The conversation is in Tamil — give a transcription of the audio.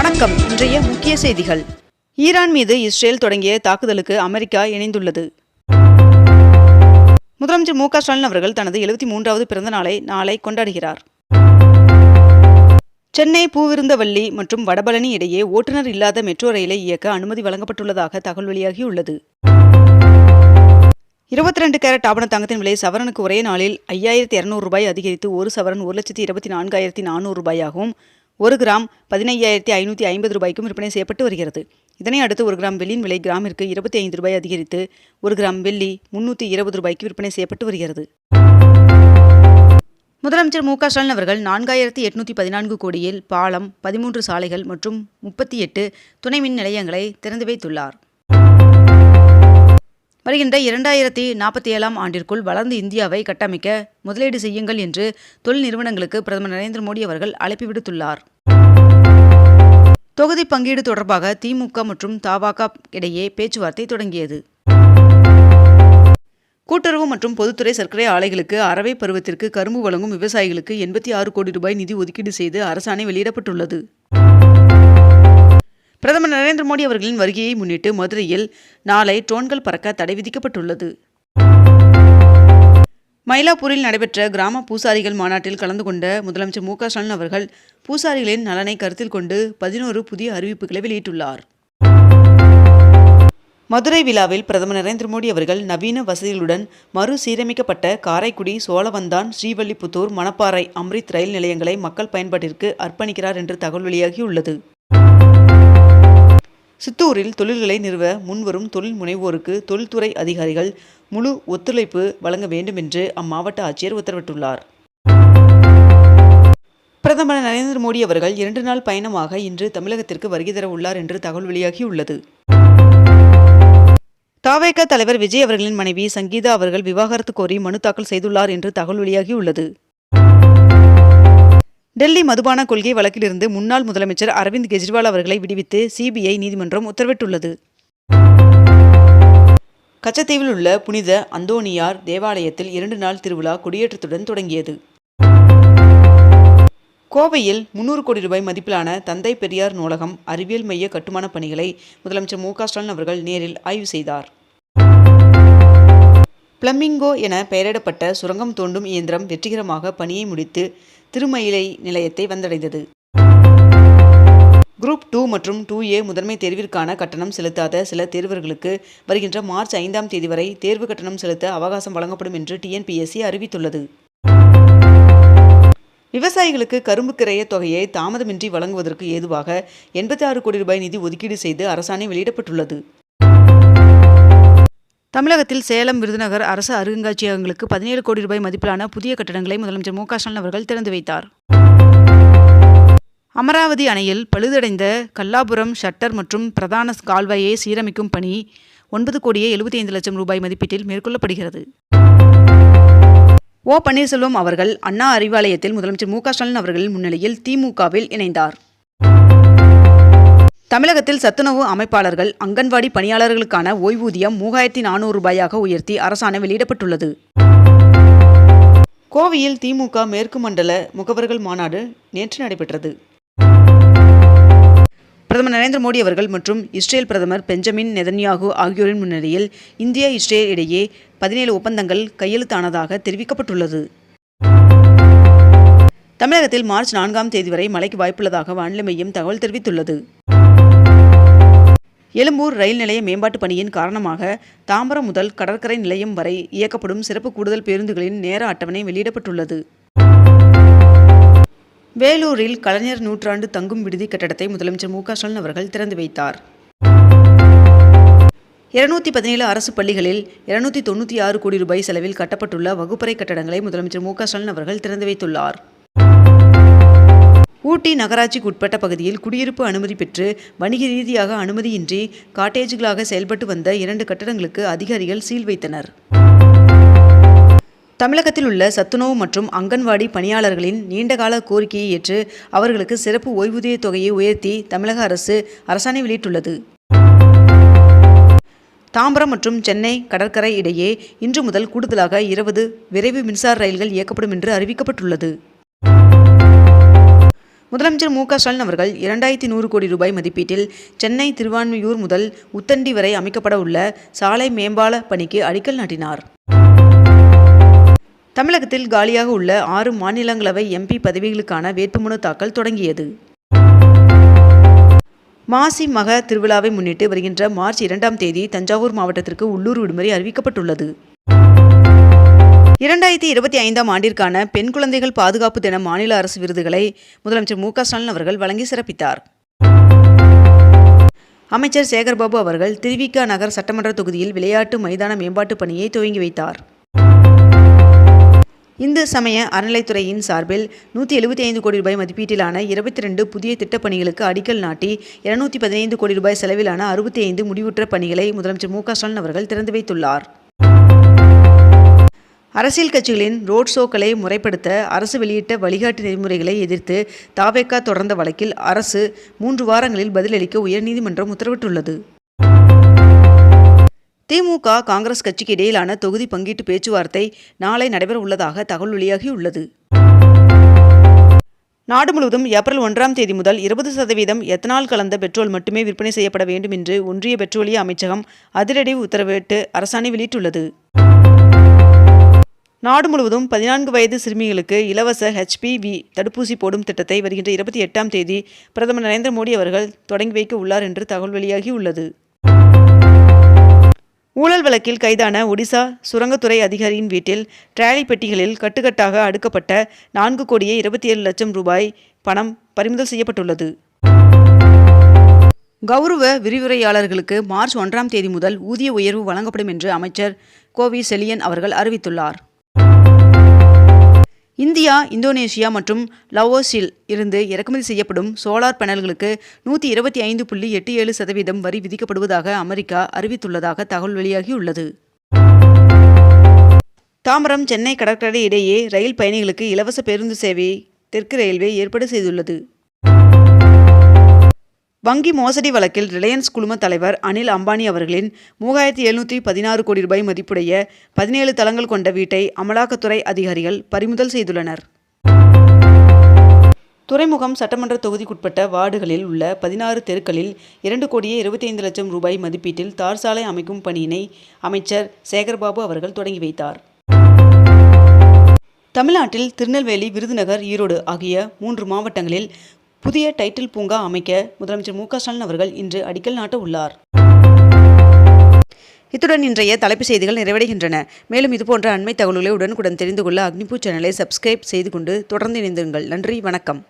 வணக்கம். இன்றைய முக்கிய செய்திகள். ஈரான் மீது இஸ்ரேல் தொடங்கிய தாக்குதலுக்கு அமெரிக்கா இணைந்துள்ளது. முதலமைச்சர் மு க ஸ்டாலின் அவர்கள் தனது 73வது பிறந்த நாளை நாளை கொண்டாடுகிறார். சென்னை பூவிருந்தவல்லி மற்றும் வடபழனி இடையே ஓட்டுநர் இல்லாத மெட்ரோ ரயிலை இயக்க அனுமதி வழங்கப்பட்டுள்ளதாக தகவல் வெளியாகியுள்ளது. 22 கேரட் ஆபண தங்கத்தின் விலை சவரனுக்கு ஒரே நாளில் 5200 ரூபாய் அதிகரித்து ஒரு சவரன் 1,24,400 ரூபாயாகவும் 1 கிராம் 15,550 ரூபாய்க்கும் விற்பனை செய்யப்பட்டு வருகிறது. இதனை அடுத்து 1 கிராம் வெள்ளியின் விலை கிராமிற்கு 25 ரூபாய் அதிகரித்து 1 கிராம் வெள்ளி 320 ரூபாய்க்கு விற்பனை செய்யப்பட்டு வருகிறது. முதலமைச்சர் மு க ஸ்டாலின் அவர்கள் 4814 கோடியில் பாலம், 13 சாலைகள் மற்றும் 38 துணை மின் நிலையங்களை திறந்து வைத்துள்ளார். வருகின்ற 2047ஆம் ஆண்டிற்குள் வளர்ந்த இந்தியாவை கட்டமைக்க முதலீடு செய்யுங்கள் என்று தொழில் நிறுவனங்களுக்கு பிரதமர் நரேந்திர மோடி அவர்கள் அழைப்பு விடுத்துள்ளார். தொகுதி பங்கீடு தொடர்பாக திமுக மற்றும் தபாக இடையே பேச்சுவார்த்தை தொடங்கியது. கூட்டுறவு மற்றும் பொதுத்துறை சர்க்கரை ஆலைகளுக்கு அரவை பருவத்திற்கு கரும்பு வழங்கும் விவசாயிகளுக்கு 86 கோடி ரூபாய் நிதி ஒதுக்கீடு செய்து அரசாணை வெளியிடப்பட்டுள்ளது. பிரதமர் நரேந்திர மோடி அவர்களின் வருகையை முன்னிட்டு மதுரையில் நாளை ட்ரோன்கள் பறக்க தடை விதிக்கப்பட்டுள்ளது. மயிலாப்பூரில் நடைபெற்ற கிராம பூசாரிகள் மாநாட்டில் கலந்து கொண்ட முதலமைச்சர் மு க ஸ்டாலின் அவர்கள் பூசாரிகளின் நலனை கருத்தில் கொண்டு 11 புதிய அறிவிப்புகளை வெளியிட்டுள்ளார். மதுரை விழாவில் பிரதமர் நரேந்திர மோடி அவர்கள் நவீன வசதிகளுடன் மறுசீரமைக்கப்பட்ட காரைக்குடி, சோழவந்தான், ஸ்ரீவல்லிபுத்தூர், மணப்பாறை, அம்ரித் ரயில் நிலையங்களை மக்கள் பயன்பாட்டிற்கு அர்ப்பணிக்கிறார் என்று தகவல் வெளியாகியுள்ளது. சித்தூரில் தொழில்களை நிறுவ முன்வரும் தொழில் முனைவோருக்கு தொழில்துறை அதிகாரிகள் முழு ஒத்துழைப்பு வழங்க வேண்டும் என்று அம்மாவட்ட ஆட்சியர் உத்தரவிட்டுள்ளார். பிரதமர் நரேந்திர மோடி அவர்கள் 2 நாள் பயணமாக இன்று தமிழகத்திற்கு வருகை தர உள்ளார் என்று தகவல் வெளியாகியுள்ளது. தவேக தலைவர் விஜய் அவர்களின் மனைவி சங்கீதா அவர்கள் விவாகரத்து கோரி மனு தாக்கல் செய்துள்ளார் என்று தகவல் வெளியாகியுள்ளது. டெல்லி மதுபான கொள்கை வழக்கிலிருந்து முன்னாள் முதலமைச்சர் அரவிந்த் கெஜ்ரிவால் அவர்களை விடுவித்து சிபிஐ நீதிமன்றம் உத்தரவிட்டுள்ளது. கச்சத்தீவில் உள்ள புனித அந்தோனியார் தேவாலயத்தில் 2 நாள் திருவிழா கொடியேற்றத்துடன் தொடங்கியது. கோவையில் 300 கோடி ரூபாய் மதிப்பிலான தந்தை பெரியார் நூலகம், அறிவியல் மைய கட்டுமான பணிகளை முதலமைச்சர் மு க ஸ்டாலின் அவர்கள் நேரில் ஆய்வு செய்தார். பிளமிங்கோ என பெயரிடப்பட்ட சுரங்கம் தோண்டும் இயந்திரம் வெற்றிகரமாக பணியை முடித்து திருமயிலை நிலையத்தை வந்தடைந்தது. குரூப் 2 மற்றும் 2A முதன்மை தேர்விற்கான கட்டணம் செலுத்தாத சில தேர்வர்களுக்கு வருகின்ற மார்ச் 5ஆம் தேதி வரை தேர்வு கட்டணம் செலுத்த அவகாசம் வழங்கப்படும் என்று TNPSC அறிவித்துள்ளது. விவசாயிகளுக்கு கரும்பு கிரய தொகையை தாமதமின்றி வழங்குவதற்கு ஏதுவாக 86 கோடி ரூபாய் நிதி ஒதுக்கீடு செய்து அரசாணை வெளியிடப்பட்டுள்ளது. தமிழகத்தில் சேலம், விருதுநகர் அரசு அருங்காட்சியகங்களுக்கு 17 கோடி ரூபாய் மதிப்பிலான புதிய கட்டடங்களை முதலமைச்சர் மு க ஸ்டாலின் அவர்கள் திறந்து வைத்தார். அமராவதி அணையில் பழுதடைந்த கல்லாபுரம் ஷட்டர் மற்றும் பிரதான கால்வாயை சீரமைக்கும் பணி 9,75,00,000 ரூபாய் மதிப்பீட்டில் மேற்கொள்ளப்படுகிறது. ஓ பன்னீர்செல்வம் அவர்கள் அண்ணா அறிவாலயத்தில் முதலமைச்சர் மு க ஸ்டாலின் அவர்களின் முன்னிலையில் திமுகவில் இணைந்தார். தமிழகத்தில் சத்துணவு அமைப்பாளர்கள், அங்கன்வாடி பணியாளர்களுக்கான ஓய்வூதியம் 3,400 ரூபாயாக உயர்த்தி அரசாணை வெளியிடப்பட்டுள்ளது. கோவையில் திமுக மேற்கு மண்டல முகவர்கள் மாநாடு நேற்று நடைபெற்றது. பிரதமர் நரேந்திர மோடி அவர்கள் மற்றும் இஸ்ரேல் பிரதமர் பெஞ்சமின் நெதன்யாகு ஆகியோரின் முன்னிலையில் இந்தியா, இஸ்ரேல் இடையே 17 ஒப்பந்தங்கள் கையெழுத்தானதாக தெரிவிக்கப்பட்டுள்ளது. தமிழகத்தில் மார்ச் 4ஆம் தேதி வரை மழைக்கு வாய்ப்புள்ளதாக வானிலை மையம் தகவல் தெரிவித்துள்ளது. எழும்பூர் ரயில் நிலைய மேம்பாட்டு பணியின் காரணமாக தாம்பரம் முதல் கடற்கரை நிலையம் வரை இயக்கப்படும் சிறப்பு கூடுதல் பேருந்துகளின் நேர அட்டவணை வெளியிடப்பட்டுள்ளது. வேலூரில் கலைஞர் நூற்றாண்டு தங்கும் விடுதி கட்டடத்தை முதலமைச்சர் மு க ஸ்டாலின் அவர்கள் திறந்து வைத்தார். 217 அரசு பள்ளிகளில் 296 கோடி ரூபாய் செலவில் கட்டப்பட்டுள்ள வகுப்பறை கட்டடங்களை முதலமைச்சர் மு க ஸ்டாலின் அவர்கள் திறந்து வைத்துள்ளார். ஊட்டி நகராட்சிக்கு உட்பட்ட பகுதியில் குடியிருப்பு அனுமதி பெற்று வணிக ரீதியாக அனுமதியின்றி காட்டேஜ்களாக செயல்பட்டு வந்த 2 கட்டடங்களுக்கு அதிகாரிகள் சீல் வைத்தனர். தமிழகத்தில் உள்ள சத்துணவு மற்றும் அங்கன்வாடி பணியாளர்களின் நீண்டகால கோரிக்கையை ஏற்று அவர்களுக்கு சிறப்பு ஓய்வூதிய தொகையை உயர்த்தி தமிழக அரசு அரசாணை வெளியிட்டுள்ளது. தாம்பரம் மற்றும் சென்னை கடற்கரை இடையே இன்று முதல் கூடுதலாக 20 விரைவு மின்சார ரயில்கள் இயக்கப்படும் என்று அறிவிக்கப்பட்டுள்ளது. முதலமைச்சர் மு க ஸ்டாலின் அவர்கள் 2100 கோடி ரூபாய் மதிப்பீட்டில் சென்னை திருவான்மியூர் முதல் உத்தண்டி வரை அமைக்கப்பட உள்ள சாலை மேம்பால பணிக்கு அடிக்கல் நாட்டினார். தமிழகத்தில் காலியாக உள்ள 6 மாநிலங்களவை MP பதவிகளுக்கான வேட்புமனு தாக்கல் தொடங்கியது. மாசி மக திருவிழாவை முன்னிட்டு வருகின்ற மார்ச் 2ஆம் தேதி தஞ்சாவூர் மாவட்டத்திற்கு உள்ளூர் விடுமுறை அறிவிக்கப்பட்டுள்ளது. 2025ஆம் ஆண்டிற்கான பெண் குழந்தைகள் பாதுகாப்பு தின மாநில அரசு விருதுகளை முதலமைச்சர் மு க ஸ்டாலின் அவர்கள் வழங்கி சிறப்பித்தார். அமைச்சர் சேகர்பாபு அவர்கள் திருவிக நகர் சட்டமன்ற தொகுதியில் விளையாட்டு மைதான மேம்பாட்டு பணியை துவங்கி வைத்தார். இந்து சமய அறநிலைத்துறையின் சார்பில் 175 கோடி ரூபாய் மதிப்பீட்டிலான 22 புதிய திட்டப்பணிகளுக்கு அடிக்கல் நாட்டி 215 கோடி ரூபாய் செலவிலான 65 முடிவுற்ற பணிகளை முதலமைச்சர் மு க ஸ்டாலின் அவர்கள் திறந்து வைத்துள்ளார். அரசியல் கட்சிகளின் ரோட் ஷோக்களை முறைப்படுத்த அரசு வெளியிட்ட வழிகாட்டு நெறிமுறைகளை எதிர்த்து தவேக தொடர்ந்த வழக்கில் அரசு 3 வாரங்களில் பதிலளிக்க உயர்நீதிமன்றம் உத்தரவிட்டுள்ளது. திமுக காங்கிரஸ் கட்சிக்கு இடையிலான தொகுதி பங்கீட்டு பேச்சுவார்த்தை நாளை நடைபெற உள்ளதாக தகவல் வெளியாகியுள்ளது. நாடு முழுவதும் ஏப்ரல் 1ஆம் தேதி முதல் 20% எத்தனால் கலந்த பெட்ரோல் மட்டுமே விற்பனை செய்யப்பட வேண்டும் என்று ஒன்றிய பெட்ரோலிய அமைச்சகம் அதிரடி உத்தரவிட்டு அரசாணை வெளியிட்டுள்ளது. நாடு முழுவதும் 14 வயது சிறுமிகளுக்கு இலவச HPV தடுப்பூசி போடும் திட்டத்தை வருகின்ற 28ஆம் தேதி பிரதமர் நரேந்திர மோடி அவர்கள் தொடங்கி வைக்க உள்ளார் என்று தகவல் வெளியாகியுள்ளது. ஊழல் வழக்கில் கைதான ஒடிசா சுரங்கத்துறை அதிகாரியின் வீட்டில் டிராலி பெட்டிகளில் கட்டுக்கட்டாக அடுக்கப்பட்ட 4,27,00,000 ரூபாய் பணம் பறிமுதல் செய்யப்பட்டுள்ளது. கௌரவ விரிவுரையாளர்களுக்கு மார்ச் 1ஆம் தேதி முதல் ஊதிய உயர்வு வழங்கப்படும் என்று அமைச்சர் கோவி செழியன் அவர்கள் அறிவித்துள்ளார். இந்தியா, இந்தோனேஷியா மற்றும் லாவோஸில் இருந்து இறக்குமதி செய்யப்படும் சோலார் பேனல்களுக்கு 125.87% வரி விதிக்கப்படுவதாக அமெரிக்கா அறிவித்துள்ளதாக தகவல் வெளியாகியுள்ளது. தாம்பரம் சென்னை கடற்கரை இடையே ரயில் பயணிகளுக்கு இலவச பேருந்து சேவையை தெற்கு ரயில்வே ஏற்பாடு செய்துள்ளது. வங்கி மோசடி வழக்கில் ரிலையன்ஸ் குழும தலைவர் அனில் அம்பானி அவர்களின் 3716 கோடி ரூபாய் மதிப்புடைய 17 தளங்கள் கொண்ட வீட்டை அமலாக்கத்துறை அதிகாரிகள் பறிமுதல் செய்துள்ளனர். துறைமுகம் சட்டமன்ற தொகுதிக்குட்பட்ட வார்டுகளில் உள்ள 16 தெருக்களில் 2,25,00,000 ரூபாய் மதிப்பீட்டில் தார் சாலை அமைக்கும் பணியினை அமைச்சர் சேகர்பாபு அவர்கள் தொடங்கி வைத்தார். தமிழ்நாட்டில் திருநெல்வேலி, விருதுநகர், ஈரோடு ஆகிய 3 மாவட்டங்களில் புதிய டைட்டில் பூங்கா அமைக்க முதலமைச்சர் மு க ஸ்டாலின் அவர்கள் இன்று அடிக்கல் நாட்ட உள்ளார். இத்துடன் இன்றைய தலைப்புச் செய்திகள் நிறைவடைகின்றன. மேலும் இதுபோன்ற அண்மை தகவல்களை உடனுக்குடன் தெரிந்து கொள்ள அக்னிபூ சேனலை சப்ஸ்கிரைப் செய்து கொண்டு தொடர்ந்து இணைந்திருங்கள். நன்றி, வணக்கம்.